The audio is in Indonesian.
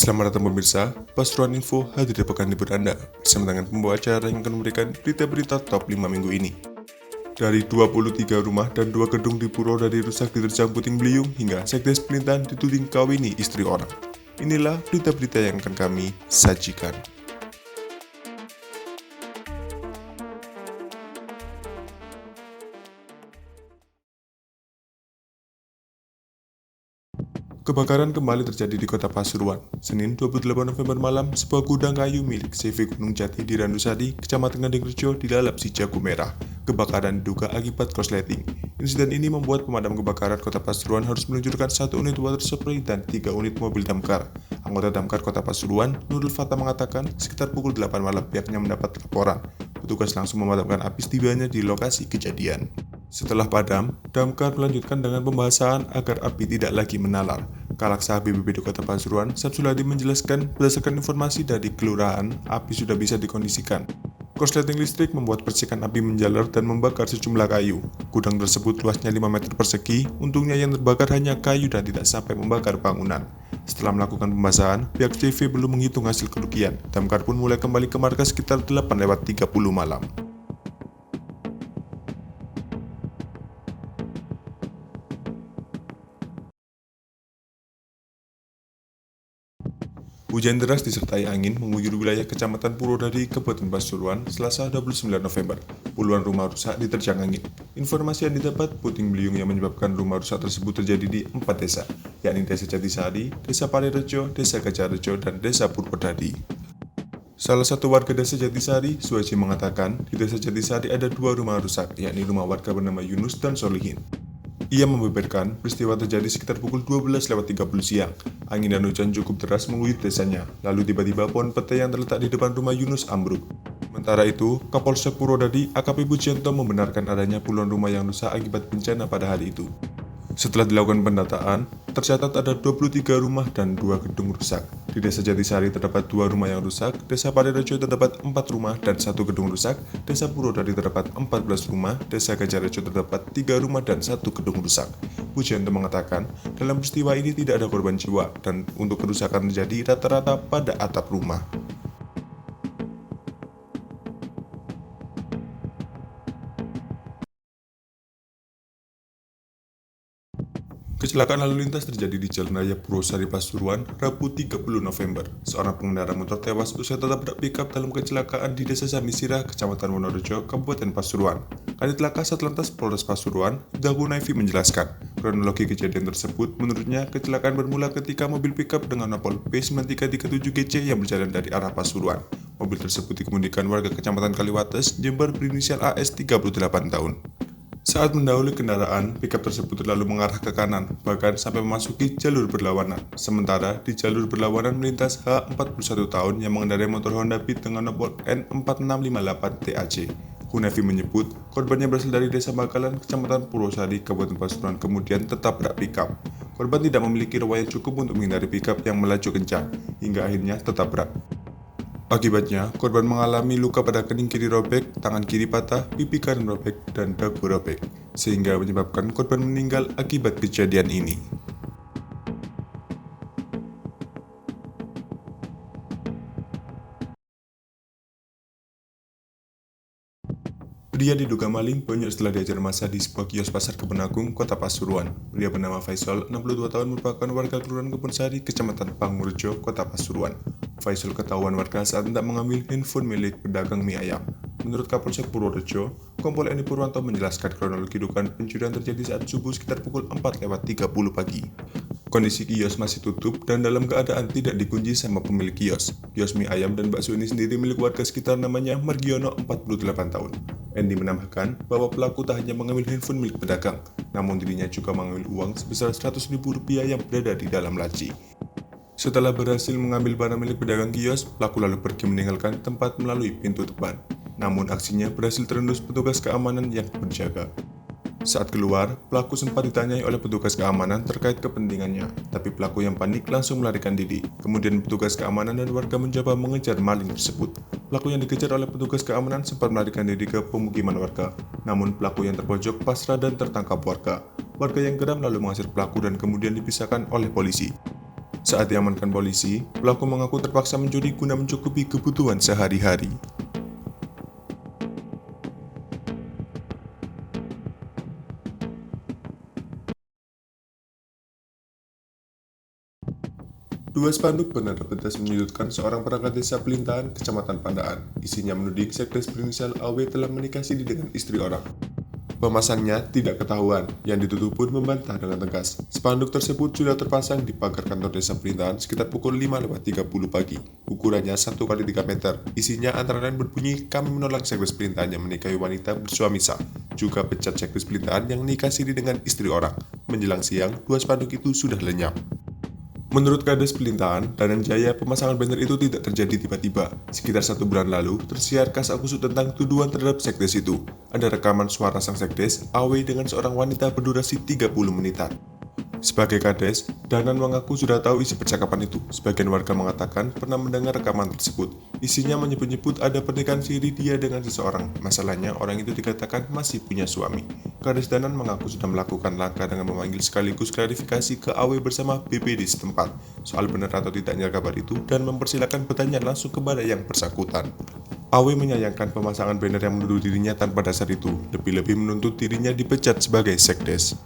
Selamat datang pemirsa, Pasuruan Info hadir di pekan libur Anda bersama dengan pembawa acara yang akan memberikan berita-berita top 5 minggu ini. Dari 23 rumah dan 2 gedung di Puro dari rusak diterjang puting beliung hingga Sekdes Pemerintahan dituding kawini istri orang. Inilah berita-berita yang akan kami sajikan. Kebakaran kembali terjadi di kota Pasuruan. Senin 28 November malam, sebuah gudang kayu milik CV Gunung Jati di Randusadi, Kecamatan Gadingrejo dilalap si jago merah. Kebakaran diduga akibat korsleting. Insiden ini membuat pemadam kebakaran kota Pasuruan harus meluncurkan 1 unit water supply dan 3 unit mobil damkar. Anggota damkar kota Pasuruan, Nurul Fatah mengatakan sekitar pukul 8 malam pihaknya mendapat laporan. Petugas langsung memadamkan api setibanya di lokasi kejadian. Setelah padam, damkar melanjutkan dengan pembahasan agar api tidak lagi menalar. Kalaksa BPBD Kota Pasuruan, Samsuladi menjelaskan berdasarkan informasi dari kelurahan, api sudah bisa dikondisikan. Korsleting listrik membuat percikan api menjalar dan membakar sejumlah kayu. Gudang tersebut luasnya 5 meter persegi, untungnya yang terbakar hanya kayu dan tidak sampai membakar bangunan. Setelah melakukan pembahasan, pihak CV belum menghitung hasil kerugian. Damkar pun mulai kembali ke markas sekitar 8:30 malam. Hujan deras disertai angin mengguyur wilayah Kecamatan Purwodadi, Kabupaten Pasuruan, Selasa 29 November. Puluhan rumah rusak diterjang angin. Informasi yang didapat, puting beliung yang menyebabkan rumah rusak tersebut terjadi di 4 desa, yakni Desa Jatisari, Desa Parirejo, Desa Gajahrejo, dan Desa Purwodadi. Salah satu warga Desa Jatisari, Suwaji mengatakan, di Desa Jatisari ada 2 rumah rusak, yakni rumah warga bernama Yunus dan Solihin. Ia membeberkan peristiwa terjadi sekitar pukul 12:30 siang. Angin dan hujan cukup deras mengguyur desanya, lalu tiba-tiba pohon petai yang terletak di depan rumah Yunus ambruk. Sementara itu, Kapolsek Purwodadi AKP Pujianto membenarkan adanya puluhan rumah yang rusak akibat bencana pada hari itu. Setelah dilakukan pendataan, tercatat ada 23 rumah dan 2 gedung rusak. Di Desa Jatisari terdapat 2 rumah yang rusak, Desa Parirejo terdapat 4 rumah dan 1 gedung rusak, Desa Purwodadi terdapat 14 rumah, Desa Gajahrejo terdapat 3 rumah dan 1 gedung rusak. Pujianto mengatakan, dalam peristiwa ini tidak ada korban jiwa dan untuk kerusakan terjadi rata-rata pada atap rumah. Kecelakaan lalu lintas terjadi di Jalan Raya Purwosari Pasuruan, Rabu 30 November. Seorang pengendara motor tewas usai tertabrak pickup dalam kecelakaan di Desa Samisirah, Kecamatan Wonorejo, Kabupaten Pasuruan. Kanit Laka Satlantas Polres Pasuruan, Dahu Naifi menjelaskan, kronologi kejadian tersebut menurutnya kecelakaan bermula ketika mobil pickup dengan nomor P9337GC yang berjalan dari arah Pasuruan. Mobil tersebut dikemudikan warga Kecamatan Kaliwates, Jember berinisial AS 38 tahun. Saat mendahului kendaraan, pickup tersebut lalu mengarah ke kanan, bahkan sampai memasuki jalur berlawanan. Sementara, di jalur berlawanan melintas H41 tahun yang mengendarai motor Honda Beat dengan nomor N4658TAC. Hunafi menyebut, korbannya berasal dari Desa Bakalan, Kecamatan Purwosari, Kabupaten Pasuruan, kemudian tertabrak pickup. Korban tidak memiliki riwayat cukup untuk menghindari pickup yang melaju kencang, hingga akhirnya tertabrak. Akibatnya, korban mengalami luka pada kening kiri robek, tangan kiri patah, pipi kanan robek, dan dagu robek, sehingga menyebabkan korban meninggal akibat kejadian ini. Pria diduga maling bonyok setelah diajar massa di sebuah kios pasar Kebun Kota Pasuruan. Pria bernama Faisal, 62 tahun, merupakan warga Kelurahan Kebonsari, Kecamatan Pangurjo, Kota Pasuruan. Faisal ketahuan warga saat hendak mengambil handphone milik pedagang mie ayam. Menurut Kapolsek Purworejo, Kompol Eni Purwanto menjelaskan kronologi dugaan pencurian terjadi saat subuh sekitar pukul 4:30 pagi. Kondisi kios masih tutup dan dalam keadaan tidak dikunci sama pemilik kios. Kios mie ayam dan bakso ini sendiri milik warga sekitar namanya Margiono, 48 tahun. Andy menambahkan bahwa pelaku tak hanya mengambil handphone milik pedagang, namun dirinya juga mengambil uang sebesar Rp100.000 yang berada di dalam laci. Setelah berhasil mengambil barang milik pedagang kios, pelaku lalu pergi meninggalkan tempat melalui pintu depan. Namun aksinya berhasil terendus petugas keamanan yang berjaga. Saat keluar, pelaku sempat ditanyai oleh petugas keamanan terkait kepentingannya, tapi pelaku yang panik langsung melarikan diri. Kemudian petugas keamanan dan warga mencoba mengejar maling tersebut. Pelaku yang dikejar oleh petugas keamanan sempat melarikan diri ke pemukiman warga, namun pelaku yang terpojok pasrah dan tertangkap warga. Warga yang geram lalu mengusir pelaku dan kemudian dipisahkan oleh polisi. Saat diamankan polisi, pelaku mengaku terpaksa mencuri guna mencukupi kebutuhan sehari-hari. Dua spanduk bernada pedas menyudutkan seorang perangkat desa Pelintahan, Kecamatan Pandaan. Isinya menuding sekdes berinisial AW telah menikah siri dengan istri orang. Pemasangnya tidak ketahuan, yang dituduh pun membantah dengan tegas. Spanduk tersebut sudah terpasang di pagar kantor desa Pelintahan sekitar pukul 5.30 pagi. Ukurannya 1x3 meter. Isinya antara lain berbunyi, "Kami menolak sekdes Pelintahan yang menikahi wanita bersuami sah." Juga pecat sekdes Pelintahan yang nikah siri dengan istri orang. Menjelang siang, dua spanduk itu sudah lenyap. Menurut Kades Pelintahan, Dananjaya, pemasangan banner itu tidak terjadi tiba-tiba. Sekitar 1 bulan lalu, tersiar kasakusuk tentang tuduhan terhadap sekdes itu. Ada rekaman suara sang sekdes, AW dengan seorang wanita berdurasi 30 menitan. Sebagai Kades, Danan mengaku sudah tahu isi percakapan itu. Sebagian warga mengatakan pernah mendengar rekaman tersebut. Isinya menyebut-nyebut ada pernikahan siri dia dengan seseorang. Masalahnya, orang itu dikatakan masih punya suami. Kades Danan mengaku sudah melakukan langkah dengan memanggil sekaligus klarifikasi ke AW bersama BPD setempat soal benar atau tidaknya kabar itu dan mempersilahkan bertanya langsung kepada yang bersangkutan. AW menyayangkan pemasangan banner yang menuduh dirinya tanpa dasar itu, lebih-lebih menuntut dirinya dipecat sebagai sekdes.